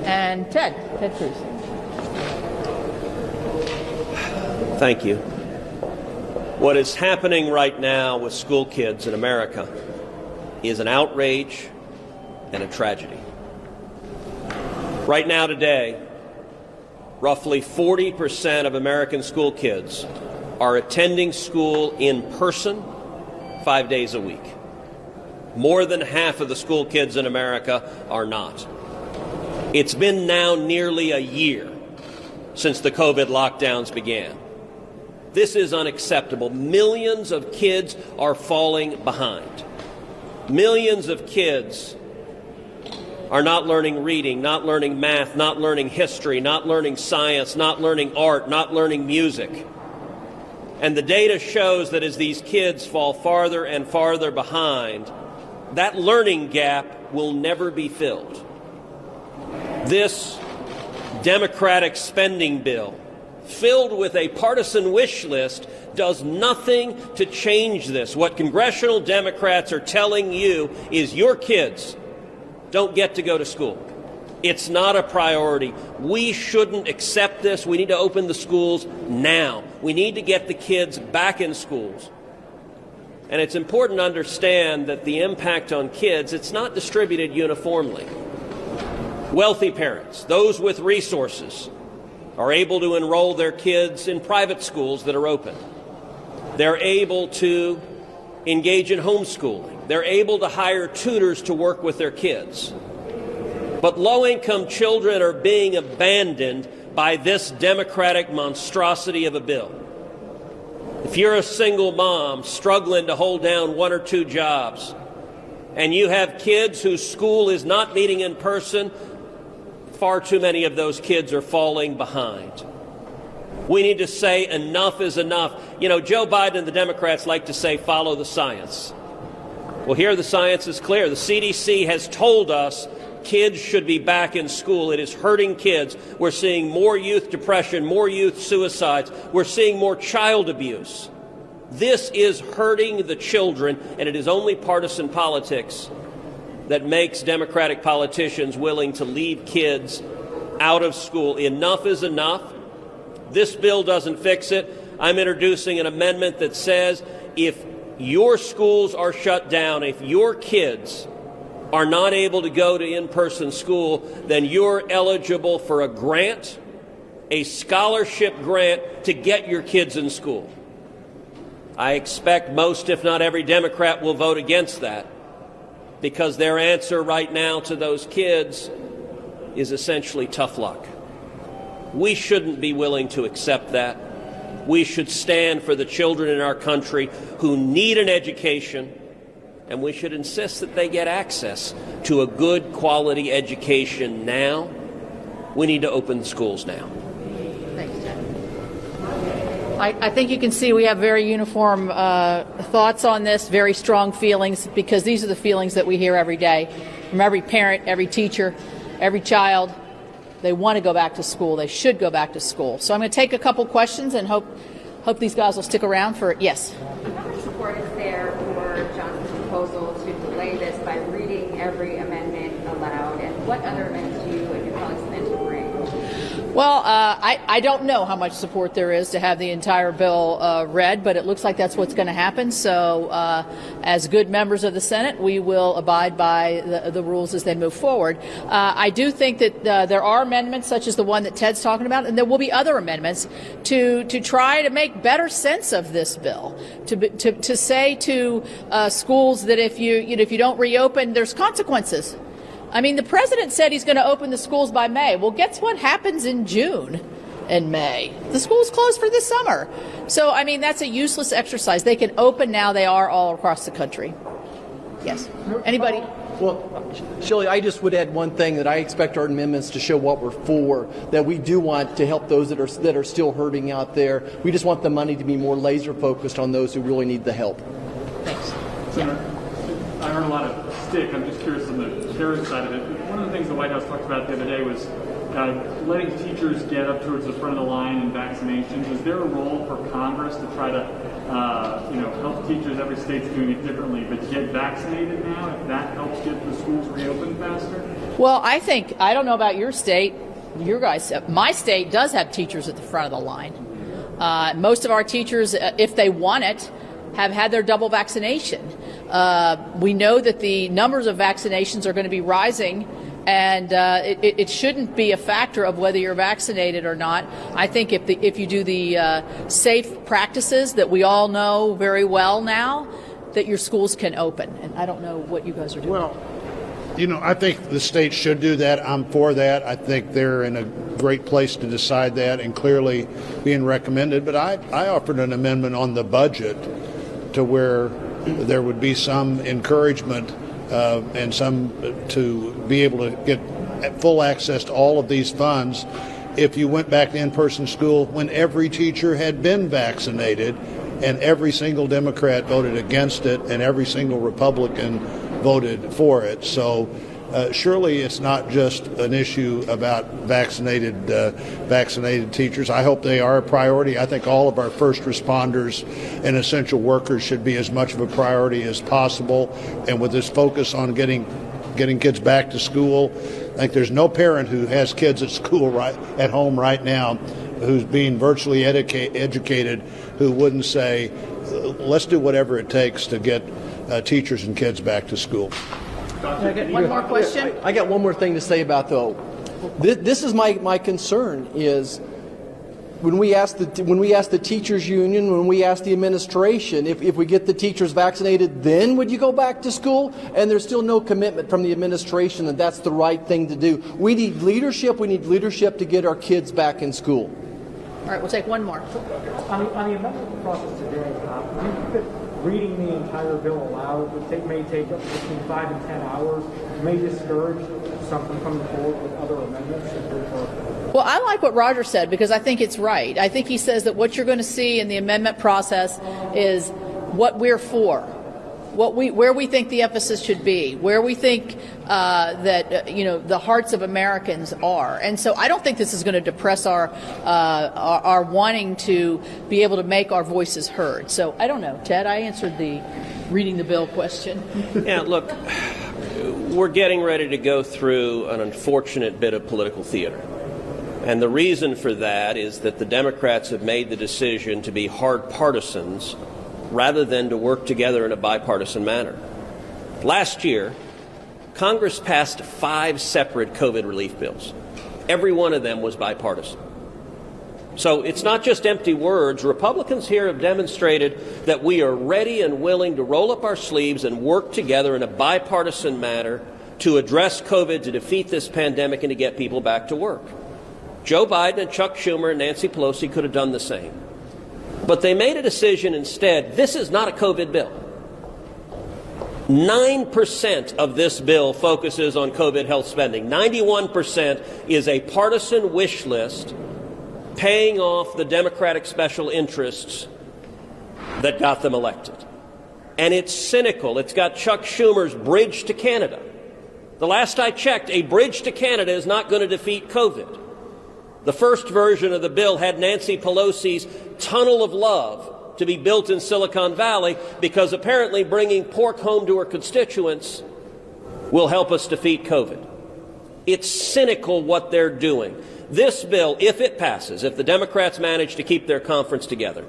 And Ted Cruz. Thank you. What is happening right now with school kids in America is an outrage and a tragedy. Right now today, roughly 40% of American school kids are attending school in person 5 days a week. More than half of the school kids in America are not. It's been now nearly a year since the COVID lockdowns began. This is unacceptable. Millions of kids are falling behind. Millions of kids are not learning reading, not learning math, not learning history, not learning science, not learning art, not learning music. And the data shows that as these kids fall farther and farther behind, that learning gap will never be filled. This Democratic spending bill, filled with a partisan wish list, does nothing to change this. What congressional Democrats are telling you is your kids don't get to go to school. It's not a priority. We shouldn't accept this. We need to open the schools now. We need to get the kids back in schools. And it's important to understand that the impact on kids, it's not distributed uniformly. Wealthy parents, those with resources, are able to enroll their kids in private schools that are open. They're able to engage in homeschooling. They're able to hire tutors to work with their kids. But low-income children are being abandoned by this Democratic monstrosity of a bill. If you're a single mom struggling to hold down 1 or 2 jobs, and you have kids whose school is not meeting in person, far too many of those kids are falling behind. We need to say enough is enough. You know, Joe Biden and the Democrats like to say follow the science. Well, here the science is clear. The CDC has told us kids should be back in school. It is hurting kids. We're seeing more youth depression, more youth suicides. We're seeing more child abuse. This is hurting the children, and it is only partisan politics that makes Democratic politicians willing to leave kids out of school. Enough is enough. This bill doesn't fix it. I'm introducing an amendment that says if your schools are shut down, if your kids are not able to go to in-person school, then you're eligible for a grant, a scholarship grant to get your kids in school. I expect most, if not every Democrat, will vote against that because their answer right now to those kids is essentially tough luck. We shouldn't be willing to accept that. We should stand for the children in our country who need an education, and we should insist that they get access to a good quality education now. We need to open the schools now. Thanks, Ted. I think you can see we have very uniform thoughts on this, very strong feelings, because these are the feelings that we hear every day from every parent, every teacher, every child. They want to go back to school. They should go back to school. So I'm going to take a couple questions and hope these guys will stick around for it. Yes. How much support is there for Johnson's proposal to delay this by reading every amendment aloud? And what other amendments do you and your colleagues plan to bring? Well, I don't know how much support there is to have the entire bill read, but it looks like that's what's going to happen. So as good members of the Senate, we will abide by the rules as they move forward. I do think that there are amendments such as the one that Ted's talking about, and there will be other amendments to try to make better sense of this bill, to say to schools that if you don't reopen, there's consequences. I mean, the president said he's going to open the schools by May. Well, guess what happens in June and May? The schools close for the summer. So, I mean, that's a useless exercise. They can open now. They are all across the country. Yes. Anybody? Well, Shelley, I just would add one thing, that I expect our amendments to show what we're for, that we do want to help those that are still hurting out there. We just want the money to be more laser focused on those who really need the help. Thanks. Senator, I heard a lot of stick. I'm just curious on the terrorist side of it. One of the things the White House talked about the other day was letting teachers get up towards the front of the line in vaccinations. Is there a role for Congress to try to help teachers? Every state's doing it differently, but get vaccinated now, if that helps get the schools reopened faster? Well, I don't know about your state, your guys, my state does have teachers at the front of the line. Most of our teachers, if they want it, have had their double vaccination. We know that the numbers of vaccinations are going to be rising, and it shouldn't be a factor of whether you're vaccinated or not. I think if you do the safe practices that we all know very well now, that your schools can open. And I don't know what you guys are doing. Well, I think the state should do that. I'm for that. I think they're in a great place to decide that and clearly being recommended. But I offered an amendment on the budget to where there would be some encouragement and some to be able to get full access to all of these funds if you went back to in-person school when every teacher had been vaccinated and every single Democrat voted against it and every single Republican voted for it. So surely it's not just an issue about vaccinated teachers. I hope they are a priority. I think all of our first responders and essential workers should be as much of a priority as possible. And with this focus on getting kids back to school, I think there's no parent who has kids at school at home right now who's being virtually educated who wouldn't say, let's do whatever it takes to get teachers and kids back to school. Can I get one more question? I got one more thing to say about though. This is my concern is when we ask the teachers union, when we ask the administration, if we get the teachers vaccinated, then would you go back to school? And there's still no commitment from the administration that that's the right thing to do. We need leadership. We need leadership to get our kids back in school. All right, we'll take one more. On the amendment process today, do you think that reading the entire bill aloud may take up between 5 and 10 hours, may discourage some from coming forward with other amendments? Well, I like what Roger said because I think it's right. I think he says that what you're going to see in the amendment process is what we're for, where we think the emphasis should be, where we think that the hearts of Americans are. And so I don't think this is going to depress our wanting to be able to make our voices heard. So I don't know, Ted. I answered the reading the bill question. Yeah, look, we're getting ready to go through an unfortunate bit of political theater. And the reason for that is that the Democrats have made the decision to be hard partisans rather than to work together in a bipartisan manner. Last year, Congress passed 5 separate COVID relief bills. Every one of them was bipartisan. So it's not just empty words. Republicans here have demonstrated that we are ready and willing to roll up our sleeves and work together in a bipartisan manner to address COVID, to defeat this pandemic, and to get people back to work. Joe Biden and Chuck Schumer and Nancy Pelosi could have done the same. But they made a decision instead. This is not a COVID bill. 9% of this bill focuses on COVID health spending. 91% is a partisan wish list paying off the Democratic special interests that got them elected. And it's cynical. It's got Chuck Schumer's bridge to Canada. The last I checked, a bridge to Canada is not going to defeat COVID. The first version of the bill had Nancy Pelosi's tunnel of love to be built in Silicon Valley because apparently bringing pork home to her constituents will help us defeat COVID. It's cynical what they're doing. This bill, if it passes, if the Democrats manage to keep their conference together,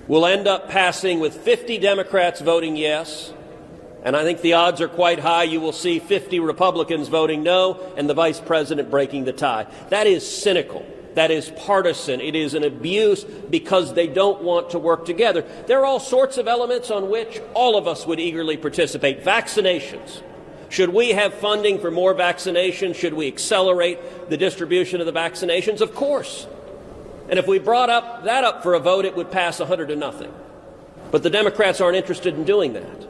will end up passing with 50 Democrats voting yes, and I think the odds are quite high you will see 50 Republicans voting no and the Vice President breaking the tie. That is cynical. That is partisan. It is an abuse because they don't want to work together. There are all sorts of elements on which all of us would eagerly participate. Vaccinations. Should we have funding for more vaccinations? Should we accelerate the distribution of the vaccinations? Of course. And if we brought that up for a vote, it would pass 100 to nothing. But the Democrats aren't interested in doing that.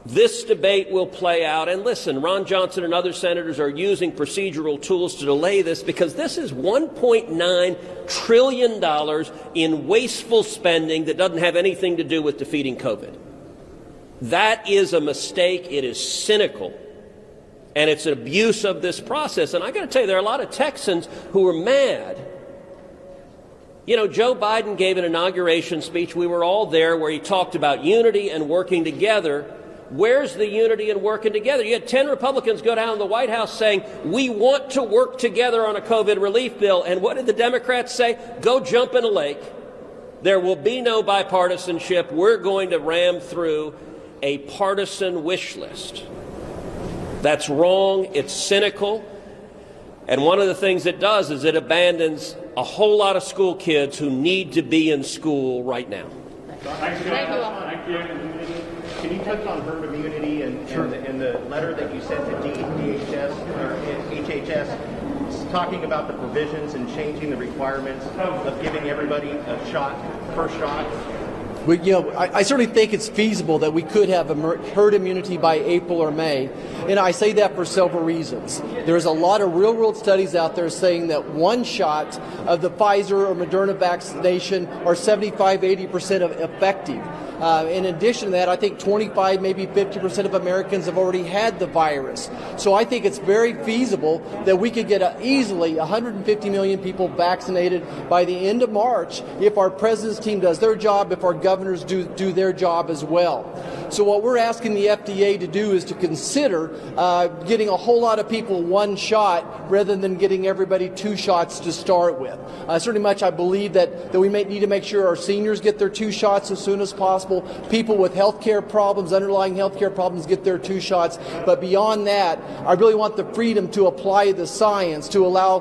This debate will play out. And listen, Ron Johnson and other senators are using procedural tools to delay this because this is $1.9 trillion in wasteful spending that doesn't have anything to do with defeating COVID. That is a mistake. It is cynical. And it's an abuse of this process. And I got to tell you, there are a lot of Texans who are mad. You know, Joe Biden gave an inauguration speech. We were all there where he talked about unity and working together. Where's the unity and working together? You had 10 Republicans go down to the White House saying, we want to work together on a COVID relief bill. And what did the Democrats say? Go jump in a lake. There will be no bipartisanship. We're going to ram through a partisan wish list. That's wrong. It's cynical. And one of the things it does is it abandons a whole lot of school kids who need to be in school right now. Thank you. Can you touch on herd immunity and the letter that you sent to DHS or HHS talking about the provisions and changing the requirements of giving everybody a shot, first shot? I certainly think it's feasible that we could have herd immunity by April or May, and I say that for several reasons. There's a lot of real-world studies out there saying that one shot of the Pfizer or Moderna vaccination are 75–80% effective. In addition to that, I think 25, maybe 50% of Americans have already had the virus. So I think it's very feasible that we could get easily 150 million people vaccinated by the end of March if our president's team does their job, if our governors do their job as well. So what we're asking the FDA to do is to consider getting a whole lot of people one shot rather than getting everybody two shots to start with. Certainly much I believe that we may need to make sure our seniors get their two shots as soon as possible. People with health care problems, underlying health care problems, get their two shots. But beyond that, I really want the freedom to apply the science, to allow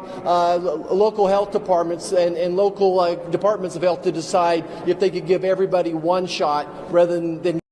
local health departments and local departments of health to decide if they could give everybody one shot rather than